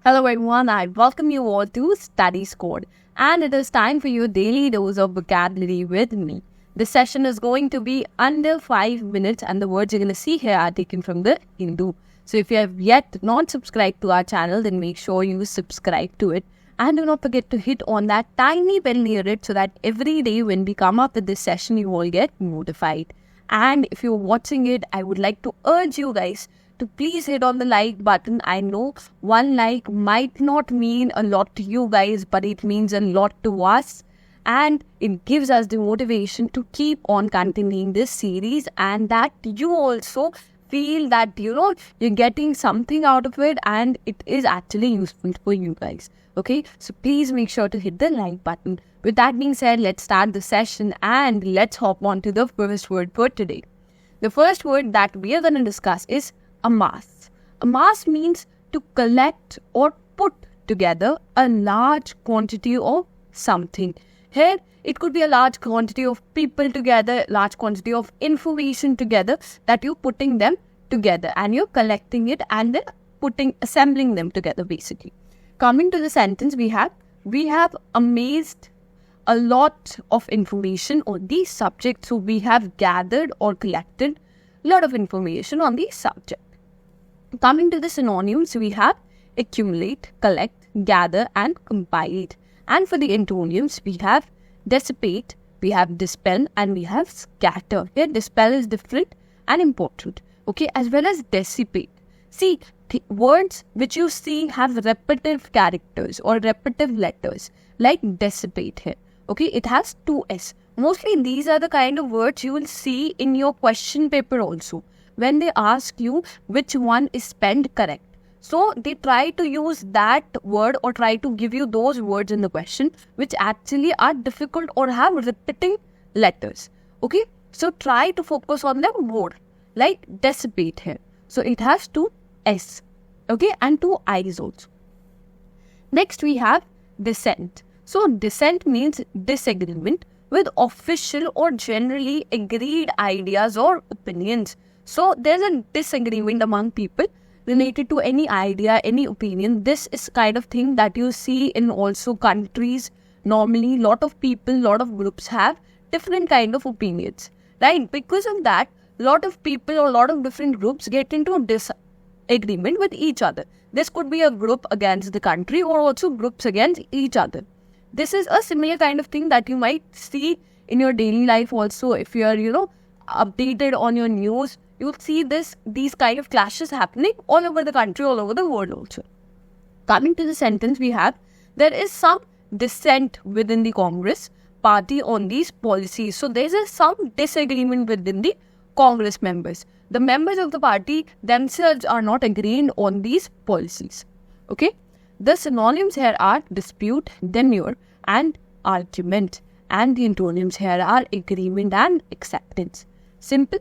Hello everyone, I welcome you all to Study Squad, and it is time for your daily dose of vocabulary with me. This session is going to be under 5 minutes and the words you're going to see here are taken from the Hindu. So if you have yet not subscribed to our channel, then make sure you subscribe to it. And do not forget to hit on that tiny bell near it so that every day when we come up with this session, you all get notified. And if you're watching it, I would like to urge you guys to please hit on the like button. I know one like might not mean a lot to you guys, but it means a lot to us. And it gives us the motivation to keep on continuing this series, and that you also feel that, you're getting something out of it and it is actually useful for you guys. Okay, so please make sure to hit the like button. With that being said, let's start the session and let's hop on to the first word for today. The first word that we are going to discuss is amass. Amass means to collect or put together a large quantity of something. Here, it could be a large quantity of people together, large quantity of information together that you're putting them together and you're collecting it and then assembling them together basically. Coming to the sentence, we have amassed a lot of information on these subjects. So we have gathered or collected a lot of information on the subject. Coming to the synonyms, we have accumulate, collect, gather and compile. And for the antonyms, we have dissipate, we have dispel and we have scatter. Here dispel is different and important, okay, as well as dissipate. See, the words which you see have repetitive characters or repetitive letters like dissipate here, okay, it has two S. Mostly these are the kind of words you will see in your question paper also when they ask you which one is spelled correct. So they try to use that word or try to give you those words in the question which actually are difficult or have repeating letters. Okay, so try to focus on them more, like dissipate here. So it has two S, okay, and two I's also. Next we have dissent. So dissent means disagreement with official or generally agreed ideas or opinions. So there's a disagreement among people related to any idea, any opinion. This is kind of thing that you see in also countries. Normally, lot of people, lot of groups have different kind of opinions, right? Because of that, lot of people or lot of different groups get into disagreement with each other. This could be a group against the country or also groups against each other. This is a similar kind of thing that you might see in your daily life also. If you are, updated on your news, you'll see these kind of clashes happening all over the country, all over the world also. Coming to the sentence, we have, there is some dissent within the Congress party on these policies. So there is some disagreement within the Congress members. The members of the party themselves are not agreeing on these policies. Okay. The synonyms here are dispute, demur and argument. And the antonyms here are agreement and acceptance. Simple.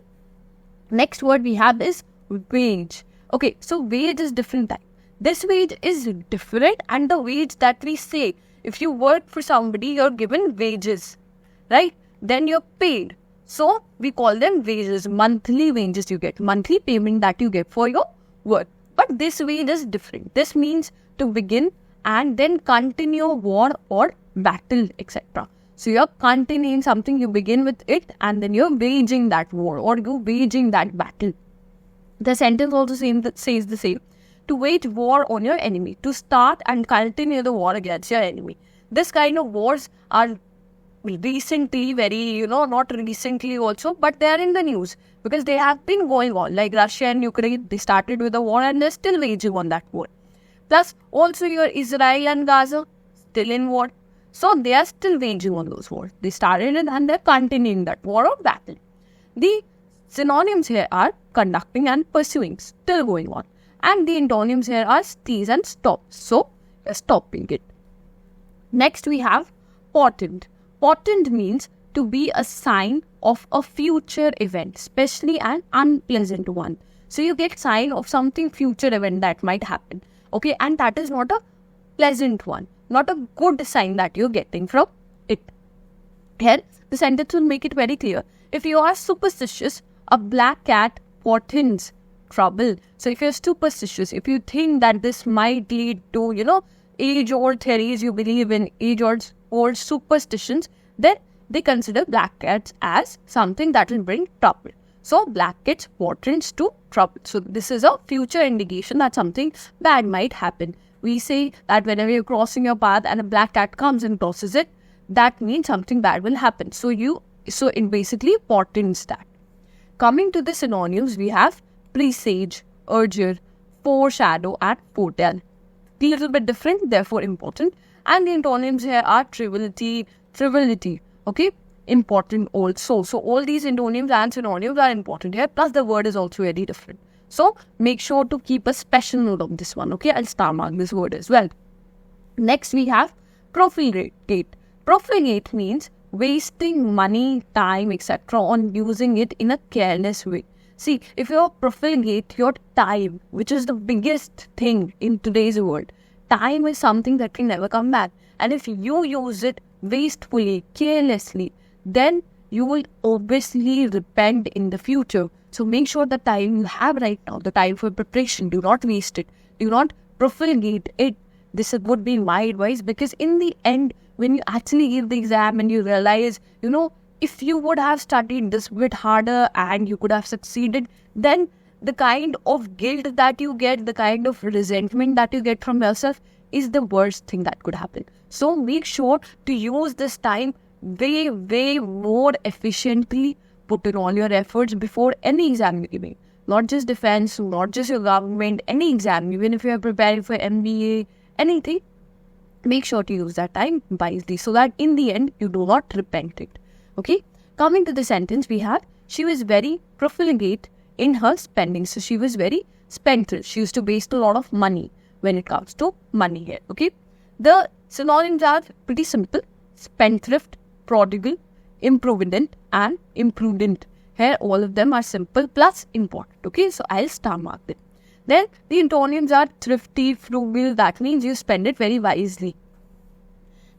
Next word we have is wage. Okay, so wage is different type. This wage is different, and the wage that we say, if you work for somebody, you're given wages, right? Then you're paid. So we call them wages, monthly wages you get, monthly payment that you get for your work. But this wage is different. This means to begin and then continue war or battle, etc. So you're continuing something, you begin with it and then you're waging that war or you're waging that battle. The sentence also says the same. To wage war on your enemy. To start and continue the war against your enemy. This kind of wars are recently, not recently also, but they are in the news because they have been going on. Like Russia and Ukraine, they started with a war and they're still waging on that war. Plus also your Israel and Gaza, still in war. So they are still waging on those wars. They started it and they're continuing that war or battle. The synonyms here are conducting and pursuing, still going on. And the antonyms here are cease and stop. So stopping it. Next we have portent. Portent means to be a sign of a future event, especially an unpleasant one. So you get sign of something future event that might happen. Okay, and that is not a pleasant one. Not a good sign that you're getting from it. Here, the sentence will make it very clear. If you are superstitious, a black cat portends trouble. So if you're superstitious, if you think that this might lead to, age-old theories, you believe in age-old superstitions, then they consider black cats as something that will bring trouble. So black cats portends to trouble. So this is a future indication that something bad might happen. We say that whenever you're crossing your path and a black cat comes and crosses it, that means something bad will happen. So it basically portends that. Coming to the synonyms, we have presage, urger, foreshadow, and foretell. A little bit different, therefore important. And the antonyms here are triviality, okay, important also. So all these antonyms and synonyms are important here, plus the word is also very different. So make sure to keep a special note of this one, okay? I'll star mark this word as well. Next we have profligate. Profligate means wasting money, time, etc. on using it in a careless way. See, if you profligate your time, which is the biggest thing in today's world, time is something that can never come back. And if you use it wastefully, carelessly, then you will obviously repent in the future. So make sure the time you have right now, the time for preparation, do not waste it. Do not profligate it. This would be my advice, because in the end, when you actually give the exam and you realize, if you would have studied this bit harder and you could have succeeded, then the kind of guilt that you get, the kind of resentment that you get from yourself is the worst thing that could happen. So make sure to use this time way, way more efficiently. Put in all your efforts before any exam you're giving. Not just defense, not just your government, any exam, even if you're preparing for MBA, anything. Make sure to use that time wisely so that in the end, you do not repent it. Okay? Coming to the sentence, we have, she was very profligate in her spending. So she was very spendthrift. She used to waste a lot of money when it comes to money here. Okay? The synonyms are pretty simple. Spendthrift, prodigal, improvident, and imprudent. Here, all of them are simple plus important. Okay? So I'll star mark them. Then the antonyms are thrifty, frugal. That means you spend it very wisely.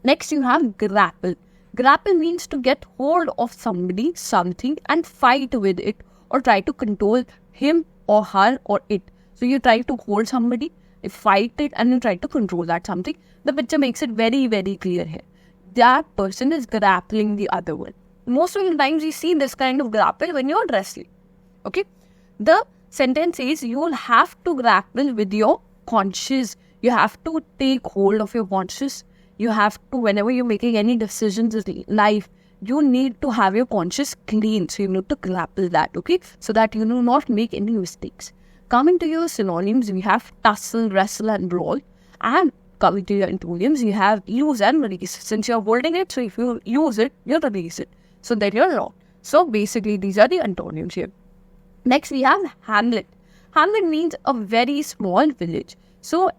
Next, you have grapple. Grapple means to get hold of somebody, something, and fight with it, or try to control him or her or it. So you try to hold somebody, you fight it, and you try to control that something. The picture makes it very, very clear here. That person is grappling the other one. Most of the times you see this kind of grapple when you're wrestling. Okay? The sentence says you will have to grapple with your conscience. You have to take hold of your conscience. You have to, whenever you're making any decisions in life, you need to have your conscience clean. So you need to grapple that, okay? So that you do not make any mistakes. Coming to your synonyms, we have tussle, wrestle, and brawl. And coming to your antonyms, you have use and release. Since you're holding it, so if you use it, you release it. So then you're wrong. So basically, these are the antonyms here. Next, we have Hamlet. Hamlet means a very small village. So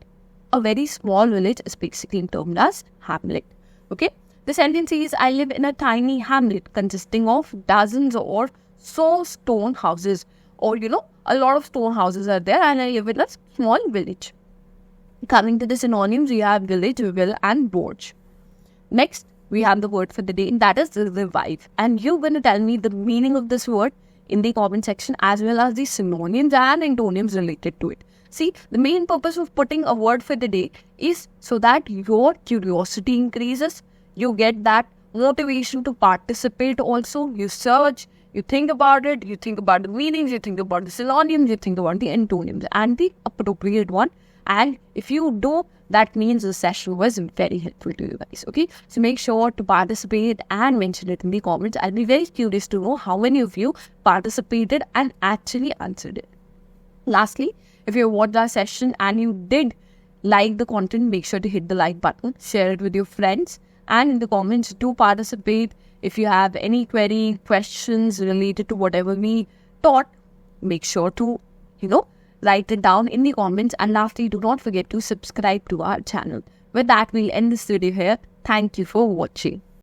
a very small village is basically termed as Hamlet. Okay? The sentence is, I live in a tiny hamlet consisting of dozens or so stone houses. Or, a lot of stone houses are there, and I live in a small village. Coming to the synonyms, we have village, will, and gorge. Next, we have the word for the day, and that is revive. And you're going to tell me the meaning of this word in the comment section, as well as the synonyms and antonyms related to it. See, the main purpose of putting a word for the day is so that your curiosity increases. You get that motivation to participate also. You search, you think about it, you think about the meanings, you think about the synonyms, you think about the antonyms and the appropriate one. And if you do, that means the session was very helpful to you guys. Okay, so make sure to participate and mention it in the comments. I'll be very curious to know how many of you participated and actually answered it. Lastly, if you watched our session and you did like the content, make sure to hit the like button, share it with your friends, and in the comments do participate. If you have any query, questions related to whatever we taught, make sure to, write it down in the comments. And lastly, do not forget to subscribe to our channel. With that, we'll end this video here. Thank you for watching.